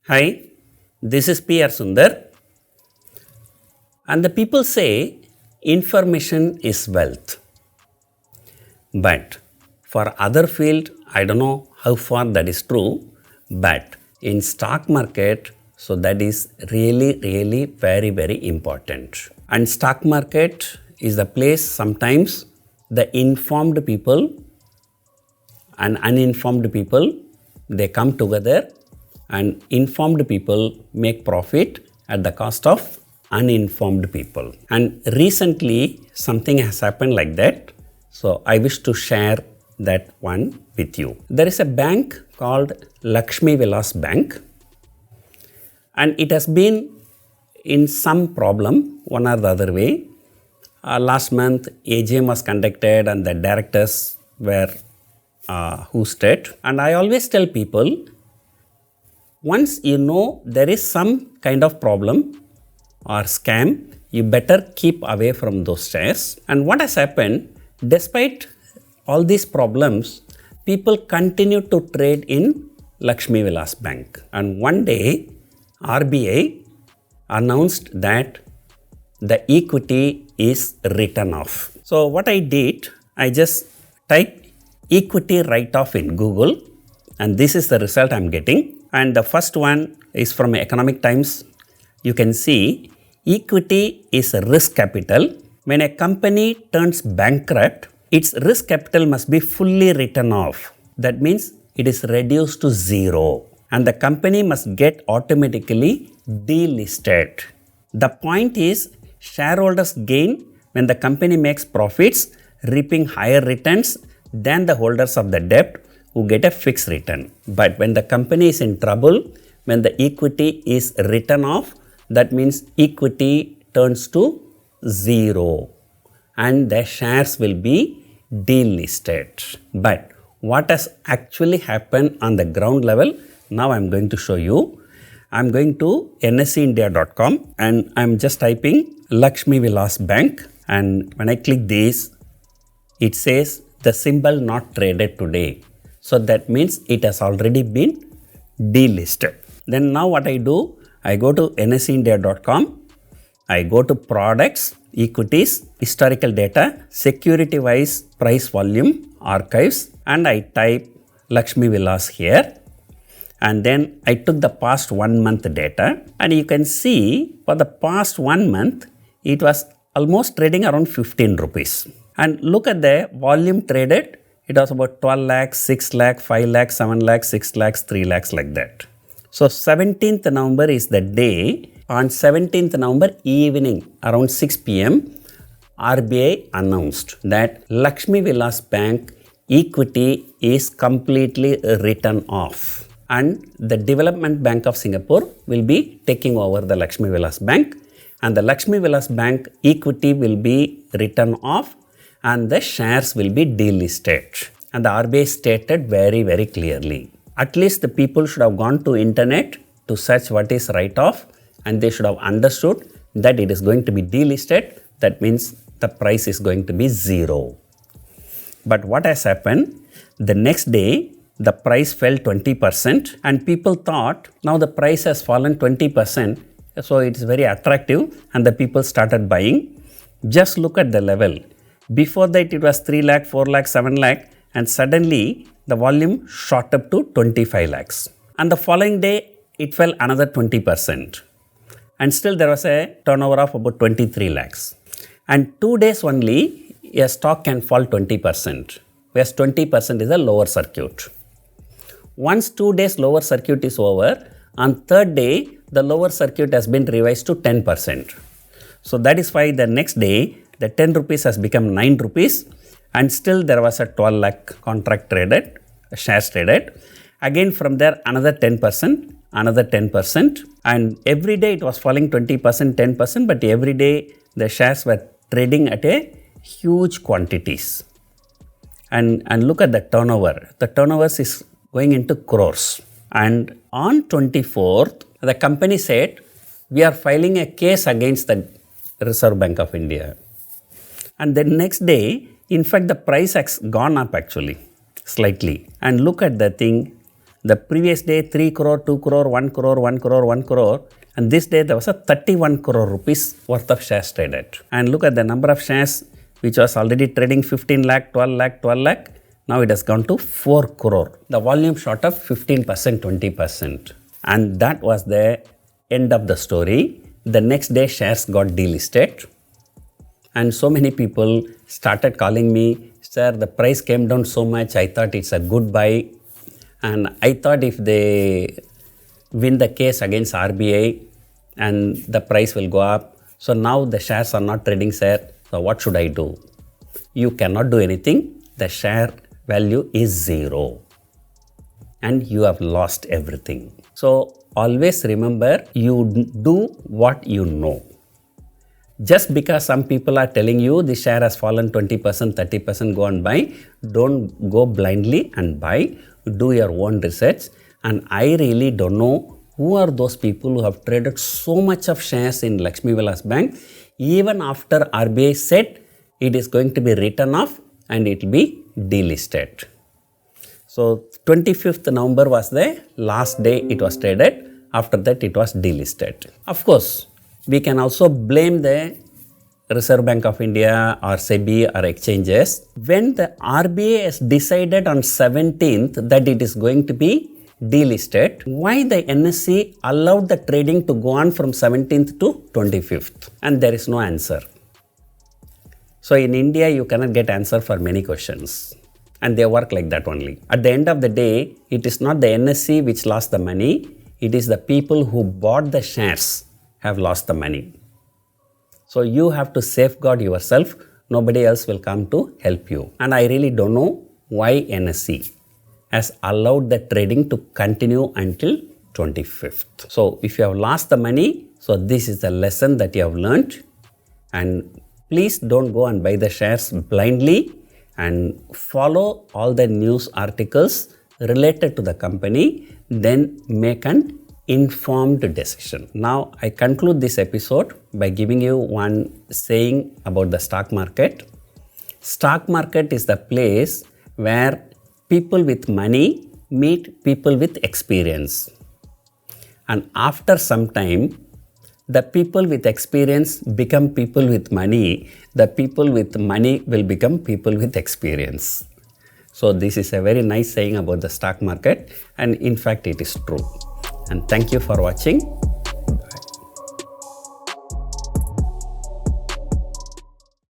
Hi, this is P.R. Sundar, and the people say information is wealth. But for other field, I don't know how far that is true, but in stock market, so that is really very important. And stock market is the place sometimes the informed people and uninformed people, they come together, and informed people make profit at the cost of uninformed people. And recently something has happened like that, so I wish to share that one with you. There is a bank called Lakshmi Vilas Bank, and it has been in some problem one or the other way. Last month AGM was conducted and the directors were hosted, and I always tell people, once you know there is some kind of problem or scam, you better keep away from those shares. And what has happened, despite all these problems, people continue to trade in Lakshmi Vilas Bank. And one day RBI announced that the equity is written off. So what I did, I just typed equity write-off in Google, and this is the result I am getting. And the first one is from Economic Times. You can see equity is a risk capital. When a company turns bankrupt, its risk capital must be fully written off. That means it is reduced to zero, and the company must get automatically delisted. The point is, shareholders gain when the company makes profits, reaping higher returns than the holders of the debt who get a fixed return. But when the company is in trouble, when the equity is written off, that means equity turns to zero and the shares will be delisted. But what has actually happened on the ground level, now I am going to show you. I am going to nseindia.com and I am just typing Lakshmi Vilas Bank, and when I click this, it says the symbol not traded today. So that means it has already been delisted. Then now what I do, I go to nseindia.com, I go to products, equities, historical data, security wise price volume, archives, and I type Lakshmi Vilas here. And then I took the past 1 month data, and you can see for the past 1 month, it was almost trading around 15 rupees. And look at the volume traded. It was about 12 lakhs, 6 lakhs, 5 lakhs, 7 lakhs, 6 lakhs, 3 lakhs like that. So 17th November is the day. On 17th November evening around 6 p.m. RBI announced that Lakshmi Vilas Bank equity is completely written off, and the Development Bank of Singapore will be taking over the Lakshmi Vilas Bank, and the Lakshmi Vilas Bank equity will be written off and the shares will be delisted. And the RBI stated very clearly. At least the people should have gone to internet to search what is write-off, and they should have understood that it is going to be delisted. That means the price is going to be zero. But what has happened? The next day, the price fell 20%, and people thought now the price has fallen 20%, so it's very attractive, and the people started buying. Just look at the level. Before that it was 3 lakh, 4 lakh, 7 lakh, and suddenly the volume shot up to 25 lakhs. And the following day it fell another 20%. And still there was a turnover of about 23 lakhs. And 2 days only a stock can fall 20%, whereas 20% is a lower circuit. Once 2 days lower circuit is over, on third day the lower circuit has been revised to 10%. So that is why the next day the 10 rupees has become 9 rupees, and still there was a 12 lakh contract traded, shares traded. Again from there another 10%, another 10%, and every day it was falling 20%, 10%, but every day the shares were trading at a huge quantities. And look at the turnover. The turnover is going into crores. And on 24th, the company said, we are filing a case against the Reserve Bank of India. And then next day, in fact, the price has gone up actually, slightly. And look at the thing, The previous day 3 crore, 2 crore, 1 crore, 1 crore, 1 crore, and this day there was a 31 crore rupees worth of shares traded. And look at the number of shares which was already trading 15 lakh, 12 lakh, 12 lakh. Now it has gone to 4 crore. The volume shot up 15%, 20%. And that was the end of the story. The next day shares got delisted. And so many people started calling me, sir, the price came down so much, I thought it's a good buy. And I thought if they win the case against RBI and the price will go up. So now the shares are not trading, sir. So what should I do? You cannot do anything. The share value is 0. And you have lost everything. So always remember, you do what you know. Just because some people are telling you the share has fallen 20%, 30%, go and buy, don't go blindly and buy. Do your own research. And I really don't know who are those people who have traded so much of shares in Lakshmi Vilas Bank, even after RBI said it is going to be written off and it will be delisted. So 25th November was the last day it was traded. After that it was delisted. Of course, we can also blame the Reserve Bank of India or SEBI or exchanges. When the RBI has decided on 17th that it is going to be delisted, why the NSE allowed the trading to go on from 17th to 25th? And there is no answer. So in India, you cannot get answer for many questions. And they work like that only. At the end of the day, it is not the NSE which lost the money. It is the people who bought the shares have lost the money. So you have to safeguard yourself. Nobody else will come to help you. And I really don't know why NSE has allowed the trading to continue until 25th. So if you have lost the money, so this is the lesson that you have learned. And please don't go and buy the shares blindly and follow all the news articles related to the company. Then make an informed decision. Now I conclude this episode by giving you one saying about the stock market. Stock market is the place where people with money meet people with experience. And after some time, the people with experience become people with money. The people with money will become people with experience. So this is a very nice saying about the stock market, and in fact it is true. And thank you for watching.